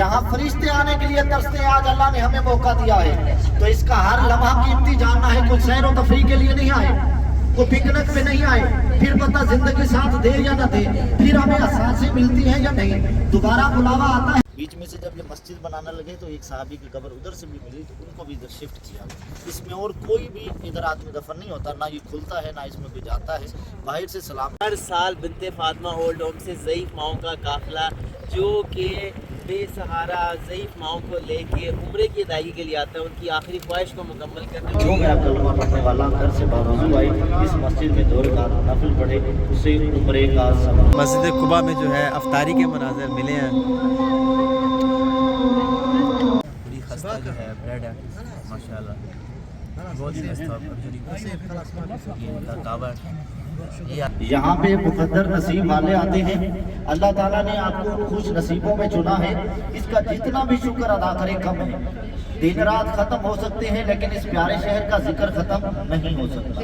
जहाँ फरिश्ते आने के लिए तरसते हैं, आज अल्लाह ने हमें मौका दिया है। तो इसका हर लम्हा कीमती जानना है। कोई सैर व तफरीह के लिए नहीं आए, कोई पिकनिक पे नहीं आए, फिर पता जिंदगी साथ दे या न दे, फिर हमें एहसासें मिलती हैं या नहीं, दोबारा बुलावा आता है। बीच में से जब ये मस्जिद बनाने लगे तो एक सहाबी की कब्र उधर से भी मिली, तो उनको भी इधर शिफ्ट किया। इसमें और कोई भी इधर आदमी दफन नहीं होता, ना ये खुलता है ना इसमें कोई जाता है, बाहर से सलाम। हर साल बिनते फातिमा ओल्ड होम से ज़ईफ़ माओं का काफ़िला जो कि बेसहारा ज़ईफ़ माओं को लेके उम्रे की अदायगी के लिए आता है, उनकी आखिरी ख्वाहिश को मुकम्मल करने। जो मेरा कलमा पढ़ने वाला घर से बावजूद आई, इस मस्जिद में 2 रकात नफिल पढ़े, उसे उम्रे का सवाब। मस्जिद कुबा में जो है अफ्तारी के मनाज़र मिले हैं। बड़ी खस्ता जो है ब्रेड है माशाल्लाह, बहुत ही खस्ता। यहाँ पे मुकद्दर नसीब वाले आते हैं। अल्लाह ताला ने आपको खुश नसीबों में चुना है। इसका जितना भी शुक्र अदा करें कम है। दिन रात खत्म हो सकते हैं, लेकिन इस प्यारे शहर का जिक्र खत्म नहीं हो सकता।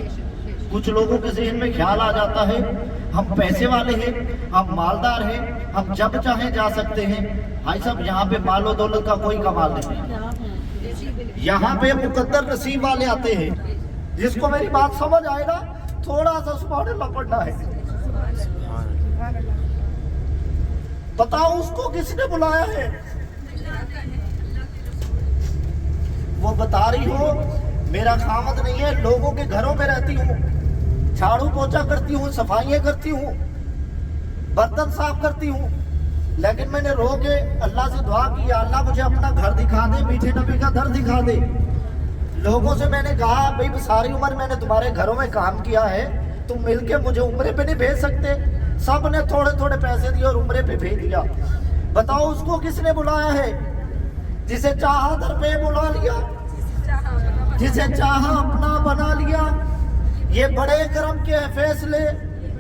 कुछ लोगों के जहन में ख्याल आ जाता है हम पैसे वाले हैं, हम मालदार हैं, हम जब चाहें जा सकते हैं। भाई साहब, यहाँ पे मालो दौलत का कोई कमाल नहीं है। यहाँ पे मुकद्दर नसीब वाले आते हैं। जिसको मेरी बात समझ आए ना, थोड़ा सा सुभान अल्लाह पढ़ना है। बताओ उसको किसने बुलाया है? वो बता रही हो मेरा खामद नहीं है, लोगों के घरों में रहती हूँ, झाड़ू पोछा करती हूँ, सफाइयाँ करती हूँ, बर्तन साफ करती हूँ, लेकिन मैंने रो के अल्लाह से दुआ की, अल्लाह मुझे अपना घर दिखा दे, मीठे नबी का घर दिखा दे। लोगों से मैंने कहा भाई सारी उम्र मैंने तुम्हारे घरों में काम किया है, तुम मिलके मुझे उम्रे पे नहीं भेज सकते? सब ने थोड़े थोड़े पैसे दिए और उम्रे पे भेज दिया। बताओ उसको किसने बुलाया है? जिसे चाहा दर पे बुला लिया, जिसे चाहा अपना बना लिया। ये बड़े करम के फैसले,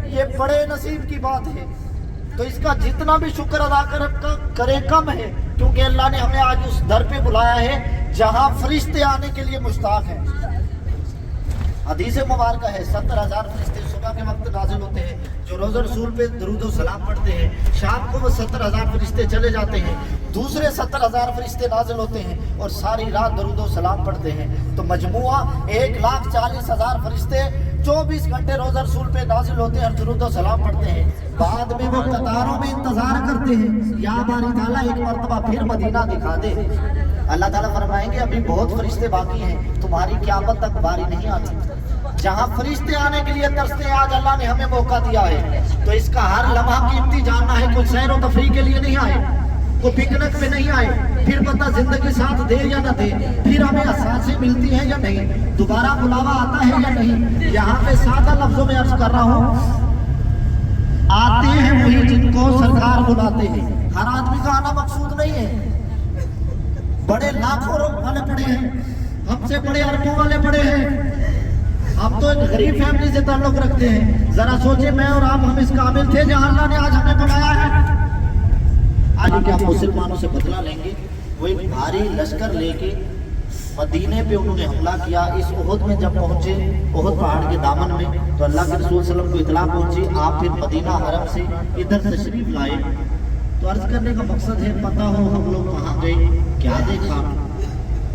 ये बड़े नसीब की बात है। तो इसका जितना भी शुक्र अदा करे कम है, क्योंकि अल्लाह ने हमें आज उस दर पे बुलाया है जहां फरिश्ते आने के लिए मुश्ताक हैं। हदीस मुबारक है 70,000 फरिश्ते सुबह के वक्त नाजिल होते हैं, जो रोज़ रसूल पे दरूद व सलाम पढ़ते हैं। शाम को वो 70,000 फरिश्ते चले जाते हैं, दूसरे 70,000 फरिश्ते नाजिल होते हैं और सारी रात दरूद व सलाम पढ़ते हैं। तो मजमुआ 1,40,000 फरिश्ते 24 घंटे रोज़ रसूल पे नाजिल होते हैं और दरूद व सलाम पढ़ते हैं। बाद में वो कतारों में इंतजार करते हैं, या बारी ताला एक मरतबा फिर मदीना दिखा दे। अल्लाह ताला फरमाएंगे अभी बहुत फरिश्ते बाकी हैं, तुम्हारी क़यामत तक बारी नहीं आती। जहाँ फरिश्ते आने के लिए तरसते हैं, आज अल्लाह ने हमें मौका दिया है। तो इसका हर लम्हा कीमती जानना है। कोई सैर व तफरीह के लिए नहीं आए, कोई पिकनिक पे नहीं आए, फिर पता जिंदगी साथ दे या न दे, फिर हमें एहसासें मिलती हैं या नहीं, दोबारा बुलावा आता है या नहीं। यहाँ पे सादा लफ्जों में अर्ज कर रहा हूँ, आते हैं वही जिनको सरकार बुलाते हैं। हर आदमी का आना मकसूद नहीं है। बड़े लाखों वाले पड़े हैं, हमसे बड़े अरबों वाले पड़े हैं। हम तो एक गरीब फैमिली से ताल्लुक रखते हैं। जरा सोचे मैं और आप, हम इस काबिल थे जहां अल्लाह ने आज हमें बुलाया है। आज क्या मुसलमानों से बदला लेंगे? वो एक भारी लश्कर लेके मदीने पे उन्होंने हमला किया। इस ओहद में जब पहुंचे, ओहद पहाड़ के दामन में, तो अल्लाह के रसूल सल्लल्लाहु अलैहि वसल्लम को इतला पहुंची। आप फिर मदीना हरम से इधर तशरीफ लाए। तो अर्ज करने का मकसद है, पता हो हम लोग कहाँ गए, क्या देखा।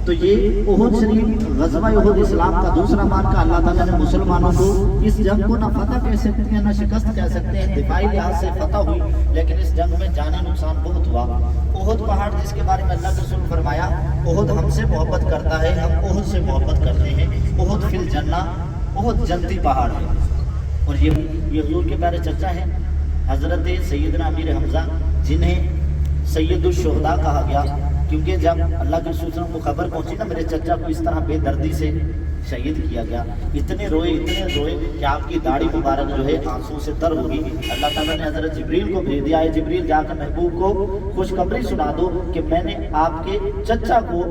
तो ये ओहद शरीफ ग़ज़वा ओहद इस्लाम का दूसरा मार्का। अल्लाह ताला ने मुसलमानों को इस जंग को ना फतह कह सकते हैं ना शिकस्त कह सकते हैं, दिफाई लिहाज से फतह हुई, लेकिन इस जंग में जानी नुकसान बहुत हुआ। ओहद पहाड़ जिसके बारे में अल्लाह के रसूल फरमाया, ओहद हमसे मोहब्बत करता है, हम ओहद से मोहब्बत करते हैं। ओहद फिल जन्ना, ओहद जन्नती पहाड़ है। और ये हुजूर के प्यारे चचा हैं हज़रत सैयदना अमीर हमज़ा, जिन्हें सैयदुल शुहदा कहा गया, क्योंकि जब अल्लाह के रसूल को खबर पहुंची ना मेरे चचा को इस तरह बेदर्दी से शहीद किया गया, इतने रोए कि आपकी दाढ़ी मुबारक जो है आंसू से तर होगी। अल्लाह ताला ने हज़रत जिब्रील को भेज दिया है, जिब्रील जाकर महबूब को खुशखबरी सुना दो कि मैंने आपके चचा को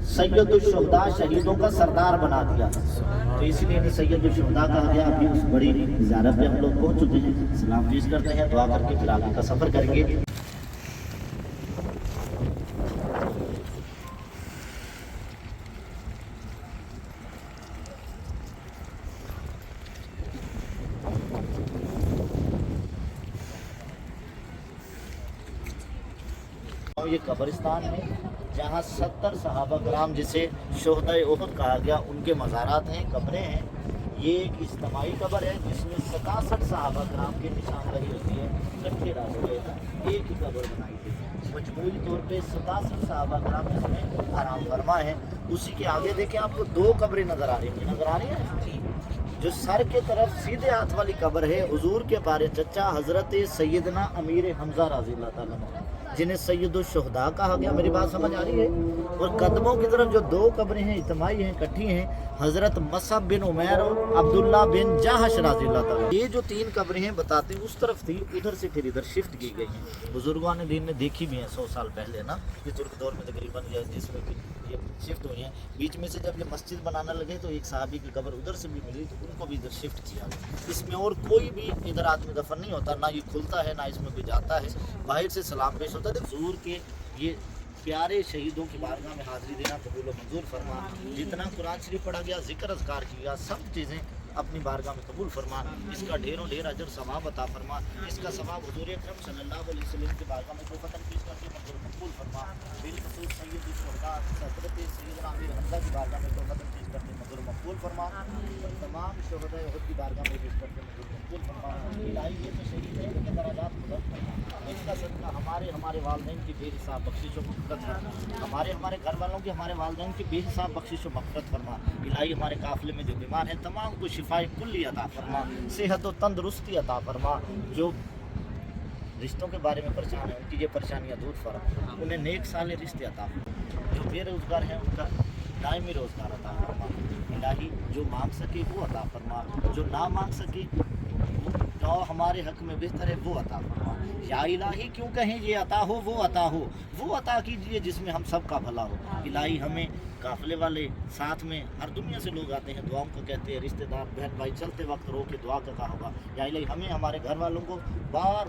सैयदुल शुहदा, शहीदों का सरदार बना दिया। तो इसीलिए सैयदुल शुहदा कहा गया। अभी उस बड़ी ज़ियारत पे हम लोग पहुँच चुके हैं, सलाम पेश करते हैं, दुआ करके फिर आगे का सफ़र करेंगे। हूँ ये कब्रिस्तान है जहाँ 70 सहाबा कराम जिसे शोहदाए उहद कहा गया उनके मज़ारात हैं, कब्रें हैं। ये एक इज्तिमाई कब्र है जिसमें 67 सहाबा कराम की निशानदही होती है, इकट्ठे डाले गए हैं, एक ही कब्र बनाई गई। मजमूई तौर पे 67 सहाबा कराम जिसमें आराम फरमा है। उसी के आगे देखें आपको 2 कब्रें नज़र आ रही हैं, नज़र आ रही हैं। जो सर के तरफ सीधे हाथ वाली कब्र है हुजूर के बारे चचा हज़रत सैयदना अमीर हमज़ा रज़ी अल्लाह ताला अन्हु, जिन्हें सैयदुल शुहदा कहा गया। मेरी बात समझ आ रही है। और कदमों की तरफ जो 2 कब्रें हैं, इज्तिमाई हैं, इकट्ठी हैं, हज़रत मसअब बिन उमैर और अब्दुल्ला बिन जहश रज़ी अल्लाह ताला। ये जो 3 कब्रें हैं बताते हैं उस तरफ थी, उधर से फिर इधर शिफ्ट की गई हैं। बुजुर्गान दीन ने देखी भी हैं 100 साल पहले ना, ये तुर्क दौर में तकरीबन जिसमें ये शिफ्ट हुई हैं। बीच में से जब ये मस्जिद बनाने लगे तो एक साहबी की कब्र उधर से भी मिली तो उनको भी इधर शिफ्ट किया। इसमें और कोई भी इधर आदमी दफन नहीं होता, ना ये खुलता है ना इसमें कोई जाता है, बाहर से सलाम पेश होता है। हुजूर के ये प्यारे शहीदों की बारगाह में हाज़िरी देना कबूल मंजूर फरमा। जितना कुरान शरीफ पढ़ा गया, जिक्र अज़कार किया, सब चीज़ें अपनी बारगाह में कबूल फरमा। इसका ढेरों ढेर अजर सवाब अता फरमा। इसका सवाब हुजूर अकरम सल्लल्लाहु अलैहि वसल्लम की बारगाह में तोहफ़तन पेश करके मंजूर मकबूल फरमा। बिलखुसूस सैयद शुहदा हज़रत सैयदना अमीर हमज़ा की बारगाह में तोहफ़तन पेश करके मंजूर मकबूल फरमा। और तमाम शुहदाए उहद की बारगाह में पेश करके मंजूर मकबूल फरमा। इलाही ये तो शहीद है, इनके दराजात बुलंद फरमा। इसका सदका हमारे वालिदैन की बेहिसाब बख्शिश व मग़फ़िरत फरमा। हमारे घर वालों की, हमारे वालिदैन की बेहिसाब बख्शिश व मग़फ़िरत फरमा। इलाही हमारे काफ़िले में जो बीमार हैं तमाम को शिफाए कुल्ली अता फरमा, सेहत व तंदरुस्ती अता फरमा। जो रिश्तों के बारे में परेशान है उनकी ये परेशानियाँ दूर फरमा, उन्हें नेक साले रिश्ते अता फरमा। जो बेरोज़गार हैं उनका दायमी रोज़गार अता फरमा। इलाही जो मांग सके वो अता फरमा, जो ना मांग सके जो हमारे हक में बेहतर है वो अता फरमा। या इलाही क्यों कहें ये अता हो वो अता हो, वो अता कीजिए जिसमें हम सब का भला हो। इलाही हमें काफ़िले वाले साथ में हर दुनिया से लोग आते हैं, दुआओं को कहते हैं, रिश्तेदार बहन भाई चलते वक्त रो के दुआ का कहा होगा। या इलाही हमें हमारे घर वालों को बार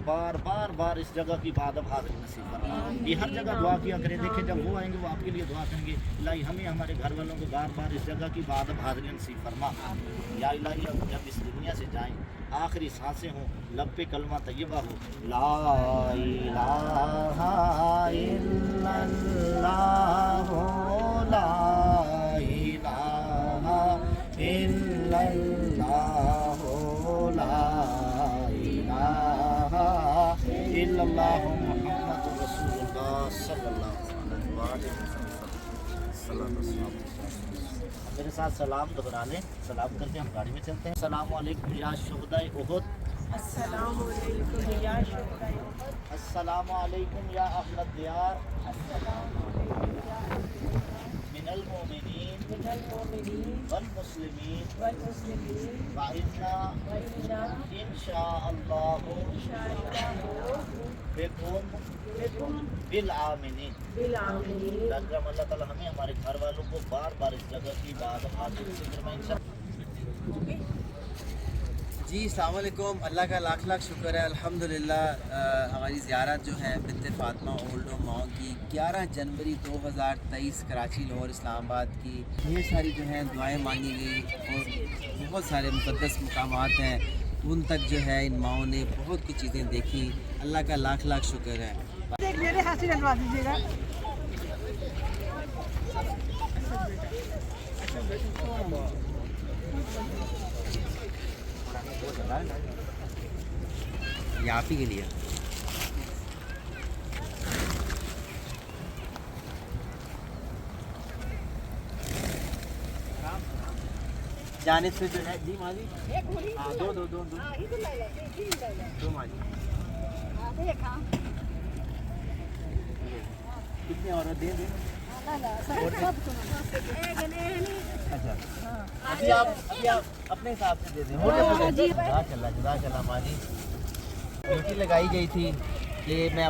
बार इस जगह की बाद हाजिर नसीब फरमा। ये हर जगह दुआ किया करें, देखें जब वो आएंगे वो आपके लिए दुआ करेंगे। इलाही हमें हमारे घर वालों को बार इस जगह की बाद हाजिर नसीब फरमा। या इलाही जब इस दुनिया से जाएँ आखिरी सांसें हों, लब पे कलमा तैयबा हो, ला इलाहा इल्लल्लाह ला इलाहा इल्लल्लाह ला इलाहा इल्लल्लाह मुहम्मदुर रसूलुल्लाह सल्लल्लाहु अलैहि वसल्लम। मेरे साथ सलाम दोहरा लें, सलाम करके हम गाड़ी में चलते हैं। अस्सलामु अलैकुम या शुहदाए उहद, अस्सलामु अलैकुम या शुहदाए उहद, अस्सलामु अलैकुम या अहलद दियार, मिनल मोमिनीन वल मुस्लिमीन व इन्ना इंशाअल्लाह बिकुम बिल आमिनीन। अल्लाह ताला हमें हमारे घर वालों को बार इस जगह की बात हाजिर जिक्र में इंशाअल्लाह। जी अस्सलाम वालेकुम। अल्लाह का लाख शुक्र है, अल्हम्दुलिल्लाह। हमारी ज़ियारत जो है बिन्ते फ़ातिमा ओल्ड होम माओ की 11 जनवरी 2023 कराची, लाहौर, इस्लामाबाद की ढेर सारी जो है दुआएं मांगी गई और बहुत सारे मुक़द्दस मकामात हैं उन तक जो है इन माओं ने बहुत कुछ चीज़ें देखी। अल्लाह का लाख शुक्र है। मेरे हाथ से डलवा दीजिएगा। ये आप ही के लिए जाने से जो है जी माजी, हाँ दो माजी कितने और दे अच्छा अभी आप अपने हिसाब से दे दें। जज़ाकल्लाह माजी। ड्यूटी लगाई गई थी कि मैं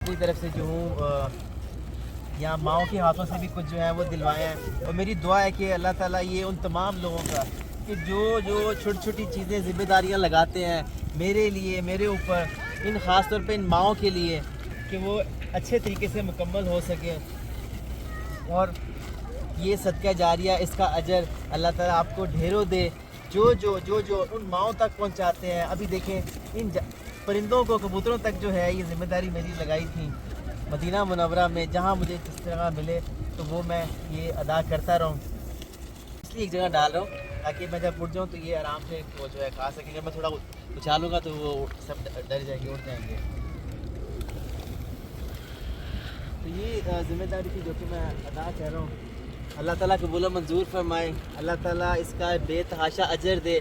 अपनी तरफ से जो हूँ यहाँ माओ के हाथों से भी कुछ जो है वो दिलवाए हैं। और मेरी दुआ है कि अल्लाह ताला ये उन तमाम लोगों का کہ جو چھوٹی چھوٹی چیزیں ذمہ داریاں لگاتے ہیں میرے لیے، میرے اوپر، ان خاص طور پہ ان ماؤں کے لیے، کہ وہ اچھے طریقے سے مکمل ہو سکے، اور یہ صدقہ جاریہ اس کا اجر اللہ تعالیٰ آپ کو ڈھیروں دے، جو ان ماؤں تک پہنچاتے ہیں۔ ابھی دیکھیں ان پرندوں کو، کبوتروں تک جو ہے یہ ذمہ داری میری لگائی تھی مدینہ منورہ میں، جہاں مجھے جس طرح ملے تو وہ میں یہ ادا کرتا رہوں، اس لیے ایک جگہ ڈال رہا ہوں تاکہ میں جب اٹھ جاؤں تو یہ آرام سے وہ جو ہے کھا سکیں گے۔ میں تھوڑا اچھالوں گا تو وہ سب ڈر جائیں گے، اٹھ جائیں گے۔ تو یہ ذمہ داری تھی جو کہ میں ادا کر رہا ہوں۔ اللہ تعالیٰ قبول و منظور فرمائے، اللہ تعالیٰ اس کا بے تحاشا اجر دے۔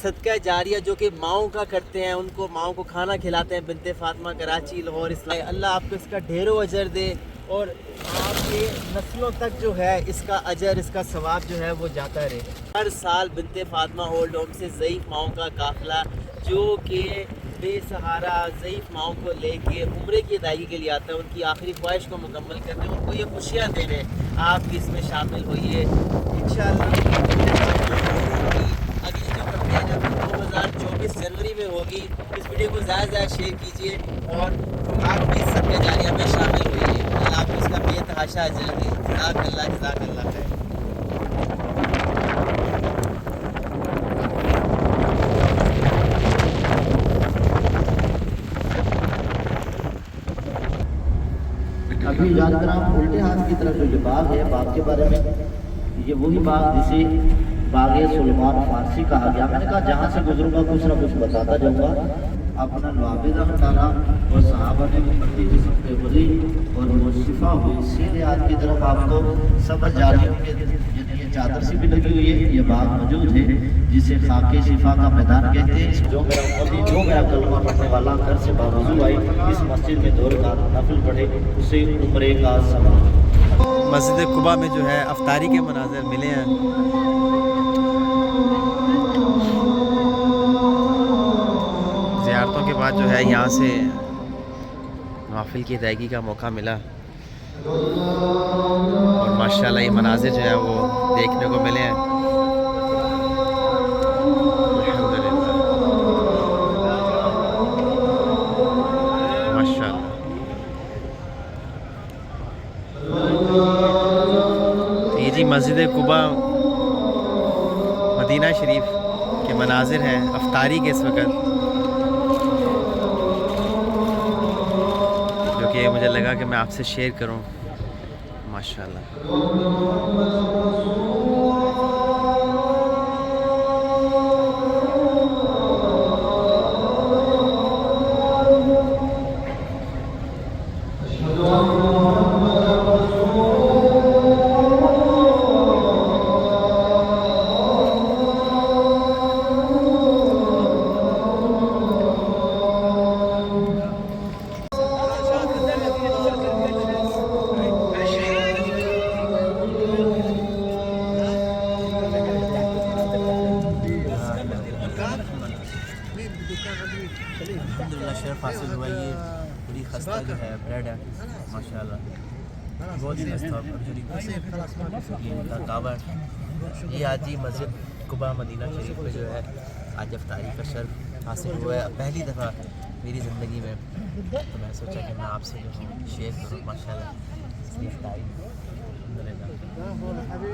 صدقہ جاریہ جو کہ ماؤں کا کرتے ہیں، ان کو ماؤں کو کھانا کھلاتے ہیں، بنت فاطمہ کراچی لاہور اسلام، اللہ آپ کو اس کا ڈھیروں اجر دے، اور آپ کے نسلوں تک جو ہے اس کا اجر، اس کا ثواب جو ہے وہ جاتا رہے۔ ہر سال بنت فاطمہ اولڈ ہوم سے ضعیف ماؤں کا قافلہ جو کہ بے سہارا ضعیف ماؤں کو لے کے عمرے کی ادائیگی کے لیے آتا ہے، ان کی آخری خواہش کو مکمل کرنے، ان کو یہ خوشیاں دینے، آپ بھی اس میں شامل ہوئیے انشاءاللہ۔ اگلی جو کمپین ہے 2024 جنوری میں ہوگی۔ اس ویڈیو کو زیادہ سے زیادہ شیئر کیجیے اور آپ بھی صدقہ جاریہ میں شامل ہوئیے۔ اللہ آپ کو اس کا بے تحاشا اجر دے۔ جزاک اللہ خیر۔ ابھی یاد کر آپ الٹے ہاتھ کی طرف جو یہ باغ ہے، باغ کے بارے میں، یہ وہی باغ جسے باغ سلیمان فارسی کہا گیا۔ میں نے کہا جہاں سے گزروں گا کچھ نہ کچھ بتاتا جاؤں گا۔ اپنا لعابدہ ہٹانا اور صحابہ نے امتی جسم پہ بری اور وہ شفا ہوئی، سیدھے ہاتھ کی طرف آپ کو سبز جالیوں کے یہ چادر سی بھی لگی ہوئی ہے، یہ باغ موجود ہے جسے خاک شفا کا میدان کہتے ہیں۔ جو میرا امتی، جو میرا کلمہ پڑھنے والا گھر سے باوضو آئی، اس مسجد میں 2 رکعت نفل پڑھے، اسے عمرے کا ثواب۔ مسجد قباء میں جو ہے افطاری کے مناظر ملے ہیں۔ زیارتوں کے بعد جو ہے یہاں سے نوافل کی ادائیگی کا موقع ملا، اور ماشاءاللہ یہ مناظر جو ہے وہ دیکھنے کو ملے ہیں۔ الحمدللہ ماشاءاللہ۔ یہ جی مسجد قباء مدینہ شریف کے مناظر ہیں افطاری کے اس وقت، جو کہ مجھے لگا کہ میں آپ سے شیئر کروں۔ ماشاءاللہ شرف حاصل ہوا۔ یہ بڑی خستہ جو ہے بریڈ ہے ماشاءاللہ، بہت ہی خستہ یہ کعبہ ہے۔ یہ آج ہی مسجد قباء مدینہ شریف میں جو ہے آج افطاری کا شرف حاصل ہوا ہے پہلی دفعہ میری زندگی میں، تو میں سوچا کہ میں آپ سے جو ہے شیئر کروں ماشاءاللہ اس کی افطاری۔ الحمدللہ